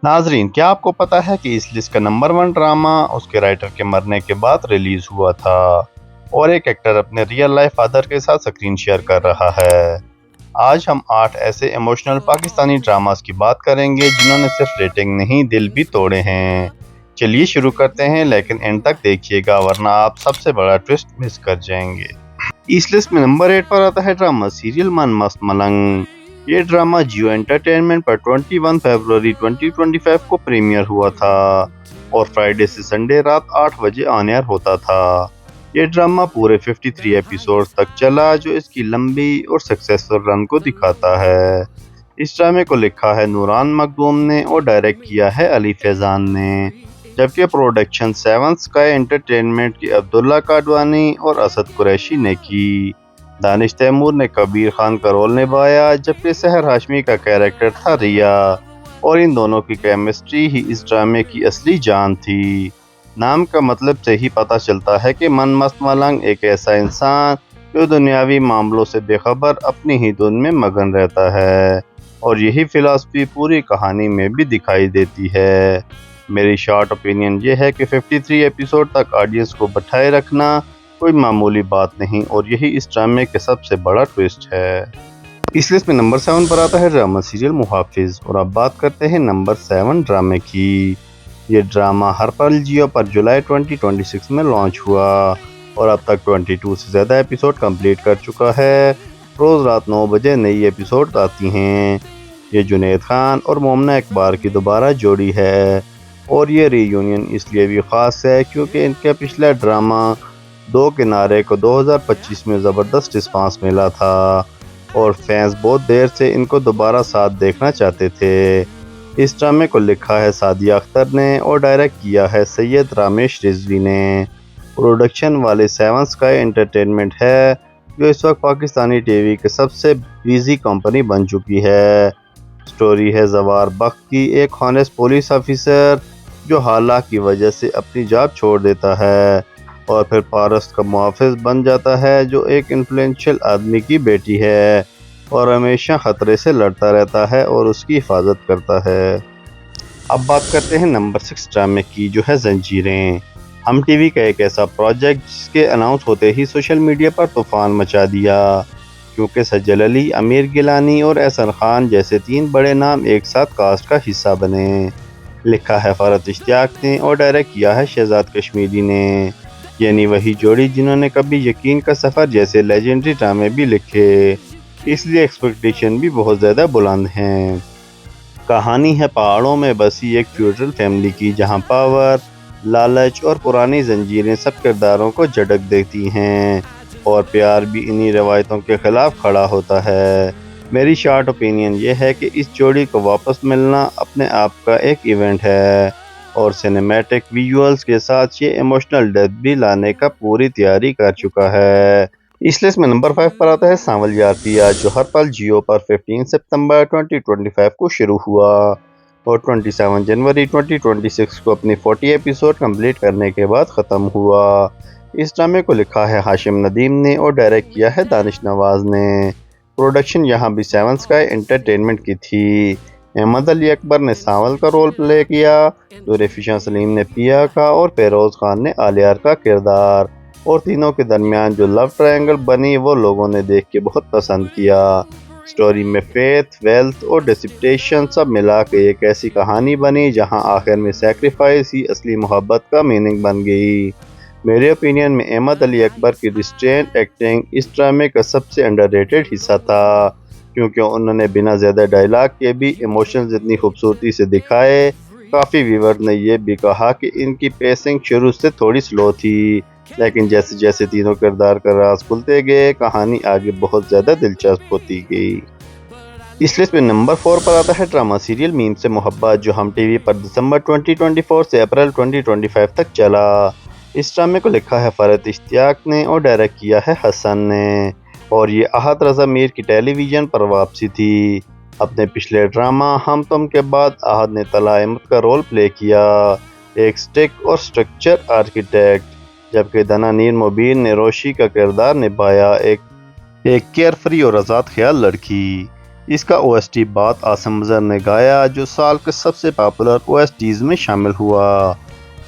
नाजरीन, क्या आपको पता है कि इस लिस्ट का नंबर 1 ड्रामा उसके राइटर के मरने के बाद रिलीज हुआ था और एक एक्टर अपने रियल लाइफ फादर के साथ स्क्रीन शेयर कर रहा है। आज हम 8 ऐसे इमोशनल पाकिस्तानी ड्रामास की बात करेंगे जिन्होंने सिर्फ रेटिंग नहीं दिल भी तोड़े हैं। चलिए शुरू करते हैं, लेकिन एंड तक देखिएगा वरना आप सबसे बड़ा ट्विस्ट मिस कर जाएंगे। इस लिस्ट में नंबर 8 पर आता है ड्रामा सीरियल मन मस्त मलंग। ये ड्रामा जियो एंटरटेनमेंट पर 21 फरवरी 2025 को प्रीमियर हुआ था और फ्राइडे से संडे रात 8 बजे ऑन एयर होता था। ये ड्रामा पूरे 53 एपिसोड तक चला, जो इसकी लंबी और सक्सेसफुल रन को दिखाता है। इस ड्रामे को लिखा है नूरान मखदूम ने और डायरेक्ट किया है अली फैजान ने, जबकि प्रोडक्शन सेवन स्काई एंटरटेनमेंट की अब्दुल्ला काडवानी और असद कुरैशी ने की। दानिश तैमूर ने कबीर खान का रोल निभाया, जबकि सहर हाशमी का कैरेक्टर था रिया, और इन दोनों की केमिस्ट्री ही इस ड्रामे की असली जान थी। नाम का मतलब से ही पता चलता है कि मन मस्त मलंग एक ऐसा इंसान जो दुनियावी मामलों से बेखबर अपनी ही धुन में मगन रहता है, और यही फिलॉसफी पूरी कहानी में भी दिखाई देती है। मेरी शॉर्ट ओपिनियन ये है कि 53 एपिसोड तक ऑडियंस को बैठाए रखना कोई मामूली बात नहीं, और यही इस ड्रामे के सबसे बड़ा ट्विस्ट है। इस लिस्ट में नंबर 7 पर आता है ड्रामा सीरियल मुहाफिज, और अब बात करते हैं नंबर 7 ड्रामे की। ये ड्रामा हर पल जियो पर जुलाई 2026 में लॉन्च हुआ और अब तक 22 से ज़्यादा एपिसोड कंप्लीट कर चुका है। रोज़ रात 9 बजे नई एपिसोड आती हैं। ये जुनैद खान और मोमना इकबार की दोबारा जोड़ी है, और ये रीयूनियन इसलिए भी ख़ास है क्योंकि इनका पिछला ड्रामा दो किनारे को 2025 में ज़बरदस्त रिस्पांस मिला था और फैंस बहुत देर से इनको दोबारा साथ देखना चाहते थे। इस ड्रामे को लिखा है सादिया अख्तर ने और डायरेक्ट किया है सैयद रामेश रिजवी ने। प्रोडक्शन वाले सेवन स्काई एंटरटेनमेंट है, जो इस वक्त पाकिस्तानी टीवी के सबसे बिजी कंपनी बन चुकी है। स्टोरी है जवार बख्त की, एक हॉनेस्ट पुलिस ऑफिसर जो हालात की वजह से अपनी जॉब छोड़ देता है और फिर पारस का मुहाफिज बन जाता है, जो एक इन्फ्लुएंशियल आदमी की बेटी है और हमेशा खतरे से लड़ता रहता है और उसकी हिफाजत करता है। अब बात करते हैं नंबर 6 ड्रामे की, जो है जंजीरें। हम टीवी का एक ऐसा प्रोजेक्ट जिसके अनाउंस होते ही सोशल मीडिया पर तूफान मचा दिया, क्योंकि सज्जल अली, आमिर गिलानी और एहसन खान जैसे 3 बड़े नाम एक साथ कास्ट का हिस्सा बने। लिखा है फरहत इश्तियाक ने और डायरेक्ट किया है शहजाद कश्मीरी ने, यानी वही जोड़ी जिन्होंने कभी यकीन का सफ़र जैसे लेजेंडरी ड्रामे भी लिखे, इसलिए एक्सपेक्टेशन भी बहुत ज़्यादा बुलंद हैं। कहानी है पहाड़ों में बसी एक फ्यूडरल फैमिली की, जहां पावर, लालच और पुरानी जंजीरें सब किरदारों को झटक देती हैं और प्यार भी इन्हीं रवायतों के ख़िलाफ़ खड़ा होता है। मेरी शॉर्ट ओपिनियन ये है कि इस जोड़ी को वापस मिलना अपने आप का एक इवेंट है और सिनेमैटिक विजुअल्स के साथ ये इमोशनल डेप्थ भी लाने का पूरी तैयारी कर चुका है। इस लिस्ट में नंबर 5 पर आता है सांवल यार पिया, जो हर पल जियो पर 15 सितंबर 2025 को शुरू हुआ और 27 जनवरी 2026 को अपनी 40 एपिसोड कंप्लीट करने के बाद ख़त्म हुआ। इस ड्रामे को लिखा है हाशिम नदीम ने और डायरेक्ट किया है दानिश नवाज ने। प्रोडक्शन यहाँ भी सेवन स्काई एंटरटेनमेंट की थी। अहमद अली अकबर ने सांवल का रोल प्ले किया, जुल्फिकार सलीम ने पिया का और फेरोज़ खान ने आलियार का किरदार, और तीनों के दरमियान जो लव ट्रायंगल बनी वो लोगों ने देख के बहुत पसंद किया। स्टोरी में फेथ, वेल्थ और डिसिप्टेशन सब मिला के एक ऐसी कहानी बनी जहां आखिर में सैक्रिफाइस ही असली मोहब्बत का मीनिंग बन गई। मेरे ओपिनियन में अहमद अली अकबर की रिस्ट्रेंट एक्टिंग इस ड्रामे का सबसे अंडररेटेड हिस्सा था, क्योंकि उन्होंने बिना ज़्यादा डायलॉग के भी इमोशंस इतनी खूबसूरती से दिखाए। काफ़ी व्यूअर ने यह भी कहा कि इनकी पेसिंग शुरू से थोड़ी स्लो थी, लेकिन जैसे जैसे तीनों किरदार का राज खुलते गए कहानी आगे बहुत ज़्यादा दिलचस्प होती गई। इस लिस्ट में नंबर 4 पर आता है ड्रामा सीरियल मीन से मोहब्बत, जो हम टीवी पर दिसंबर 2024 से अप्रैल 2025 तक चला। इस ड्रामे को लिखा है फरहत इश्तियाक ने और डायरेक्ट किया है हसन ने, और ये आहत रज़ा मीर की टेलीविज़न पर वापसी थी। अपने पिछले ड्रामा हम तुम के बाद आहत ने तला अहमद का रोल प्ले किया, एक स्टिक और स्ट्रक्चर आर्किटेक्ट, जबकि दना नीर मुबीन ने रोशी का किरदार निभाया, एक केयर फ्री और आज़ाद ख्याल लड़की। اس کا OST بات آسم مظہر نے گایا جو سال کے سب سے پاپولر OSTs میں شامل ہوا۔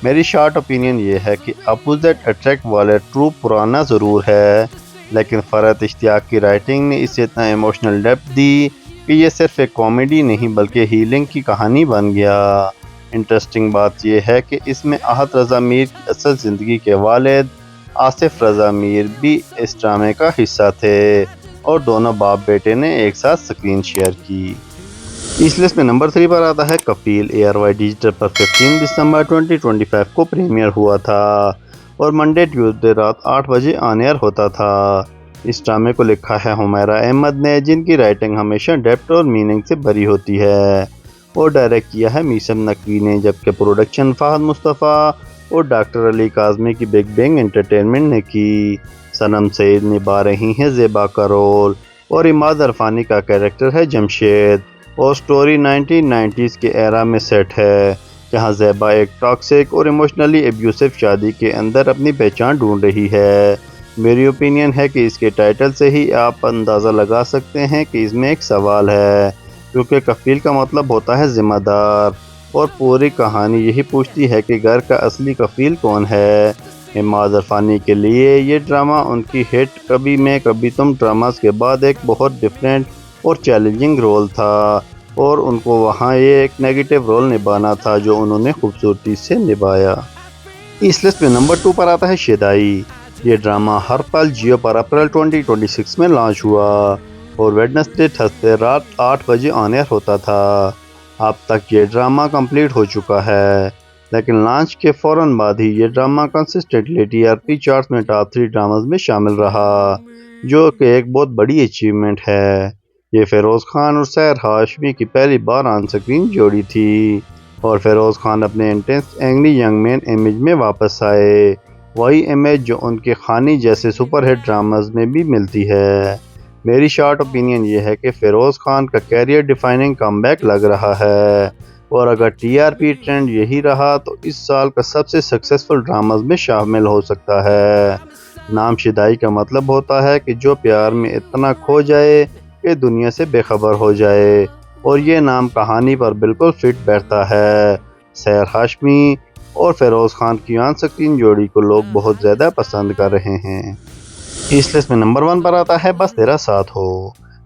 میری شارٹ اوپینین یہ ہے کہ اپوزٹ اٹریکٹ والے ٹروپ پرانا ضرور ہے، لیکن فرحت اشتیاق کی رائٹنگ نے اسے اتنا ایموشنل ڈیپتھ دی کہ یہ صرف ایک کامیڈی نہیں بلکہ ہیلنگ کی کہانی بن گیا۔ انٹرسٹنگ بات یہ ہے کہ اس میں احد رضا میر کی اصل زندگی کے والد آصف رضا میر بھی اس ڈرامے کا حصہ تھے اور دونوں باپ بیٹے نے ایک ساتھ سکرین شیئر کی۔ اس لسٹ میں نمبر 3 پر آتا ہے کفیل۔ ARY ڈیجیٹل پر 15 دسمبر 2025 کو پریمیئر ہوا تھا اور منڈے ٹیوزڈے رات 8 بجے آن ایئر ہوتا تھا۔ اس ڈرامے کو لکھا ہے حمیرہ احمد نے، جن کی رائٹنگ ہمیشہ ڈیپتھ اور میننگ سے بھری ہوتی ہے، اور ڈائریکٹ کیا ہے میثم نقوی نے، جبکہ پروڈکشن فہد مصطفیٰ اور ڈاکٹر علی کاظمی کی بگ بینگ انٹرٹینمنٹ نے کی۔ صنم سعید نبھا رہی ہیں زیبا کا رول اور عماد عرفانی کا کیریکٹر ہے جمشید، اور سٹوری 1990s کے ایرا میں سیٹ ہے جہاں زیبا ایک ٹاکسک اور ایموشنلی ایبیوسو شادی کے اندر اپنی پہچان ڈھونڈ رہی ہے۔ میری اوپینین ہے کہ اس کے ٹائٹل سے ہی آپ اندازہ لگا سکتے ہیں کہ اس میں ایک سوال ہے، کیونکہ کفیل کا مطلب ہوتا ہے ذمہ دار، اور پوری کہانی یہی پوچھتی ہے کہ گھر کا اصلی کفیل کون ہے۔ عماد عرفانی کے لیے یہ ڈرامہ ان کی ہٹ کبھی میں کبھی تم ڈراماز کے بعد ایک بہت ڈیفرنٹ اور چیلنجنگ رول تھا، اور ان کو وہاں یہ ایک نیگیٹو رول نبھانا تھا جو انہوں نے خوبصورتی سے نبھایا۔ اس لسٹ میں نمبر 2 پر آتا ہے شیدائی۔ یہ ڈرامہ ہر پل جیو پر اپریل 2026 میں لانچ ہوا اور ویڈنسڈے تھرسڈے رات 8 بجے آن ایئر ہوتا تھا۔ اب تک یہ ڈرامہ کمپلیٹ ہو چکا ہے، لیکن لانچ کے فوراً بعد ہی یہ ڈرامہ کنسسٹنٹلی TRP چارٹس میں ٹاپ 3 ڈراماز میں شامل رہا، جو کہ ایک بہت بڑی اچیومنٹ ہے۔ یہ فیروز خان اور سحر ہاشمی کی پہلی بار آن سکرین جوڑی تھی، اور فیروز خان اپنے intense angry young man image میں واپس آئے، وہی امیج جو ان کے خانی جیسے سپر ہٹ ڈراماز میں بھی ملتی ہے۔ میری شارٹ اوپینین یہ ہے کہ فیروز خان کا کیریئر ڈیفائننگ کم بیک لگ رہا ہے، اور اگر TRP ٹرینڈ یہی رہا تو اس سال کا سب سے سکسیسفل ڈراماز میں شامل ہو سکتا ہے۔ نام شیدائی کا مطلب ہوتا ہے کہ جو پیار میں اتنا کھو جائے کہ دنیا سے بے خبر ہو جائے، اور یہ نام کہانی پر بالکل فٹ بیٹھتا ہے۔ سحر ہاشمی اور فیروز خان کی آن سکرین جوڑی کو لوگ بہت زیادہ پسند کر رہے ہیں۔ اس لسٹ میں نمبر 1 پر آتا ہے بس تیرا ساتھ ہو،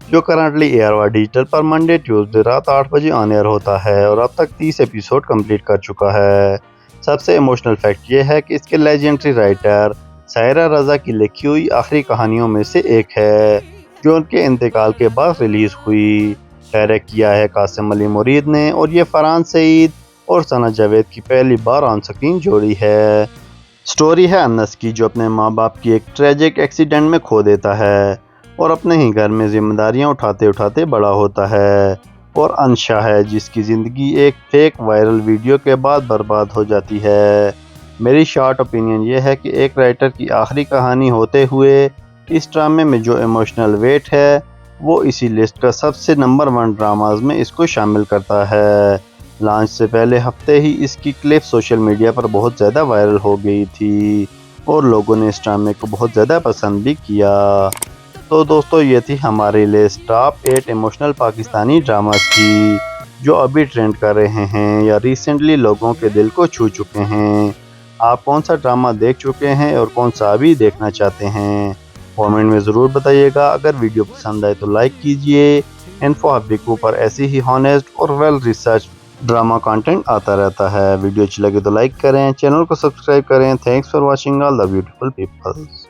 جو کرنٹلی ARY ڈیجیٹل پر منڈے ٹیوزڈے رات 8 بجے آن ایئر ہوتا ہے اور اب تک 30 ایپیسوڈ کمپلیٹ کر چکا ہے۔ سب سے ایموشنل فیکٹ یہ ہے کہ اس کے لیجنڈری رائٹر سائرہ رضا کی لکھی ہوئی آخری کہانیوں میں سے ایک ہے، جو ان کے انتقال کے بعد ریلیز ہوئی۔ ڈائریکٹ کیا ہے قاسم علی مرید نے، اور یہ فرحان سعید اور ثنا جاوید کی پہلی بار آن سکرین جوڑی ہے۔ سٹوری ہے انس کی، جو اپنے ماں باپ کی ایک ٹریجک ایکسیڈنٹ میں کھو دیتا ہے اور اپنے ہی گھر میں ذمہ داریاں اٹھاتے اٹھاتے بڑا ہوتا ہے، اور انشا ہے جس کی زندگی ایک فیک وائرل ویڈیو کے بعد برباد ہو جاتی ہے۔ میری شارٹ اوپینین یہ ہے کہ ایک رائٹر کی آخری کہانی ہوتے ہوئے اس ڈرامے میں جو ایموشنل ویٹ ہے وہ اسی لسٹ کا سب سے نمبر 1 ڈراماز میں اس کو شامل کرتا ہے۔ لانچ سے پہلے ہفتے ہی اس کی کلپ سوشل میڈیا پر بہت زیادہ وائرل ہو گئی تھی، اور لوگوں نے اس ڈرامے کو بہت زیادہ پسند بھی کیا۔ تو دوستو یہ تھی ہماری list top 8 emotional Pakistani dramas کی، جو ابھی ٹرینڈ کر رہے ہیں یا ریسنٹلی لوگوں کے دل کو چھو چکے ہیں۔ آپ کون سا ڈرامہ دیکھ چکے ہیں اور کون سا ابھی دیکھنا چاہتے ہیں؟ کامنٹ میں ضرور بتائیے گا۔ اگر ویڈیو پسند آئے تو لائک کیجئے۔ انفو ہب ویکو پر ایسی ہی ہانیسٹ اور ویل ریسرچ ڈرامہ کنٹینٹ آتا رہتا ہے۔ ویڈیو اچھی لگے تو لائک کریں، چینل کو سبسکرائب کریں۔ Thanks for watching all the beautiful Peoples.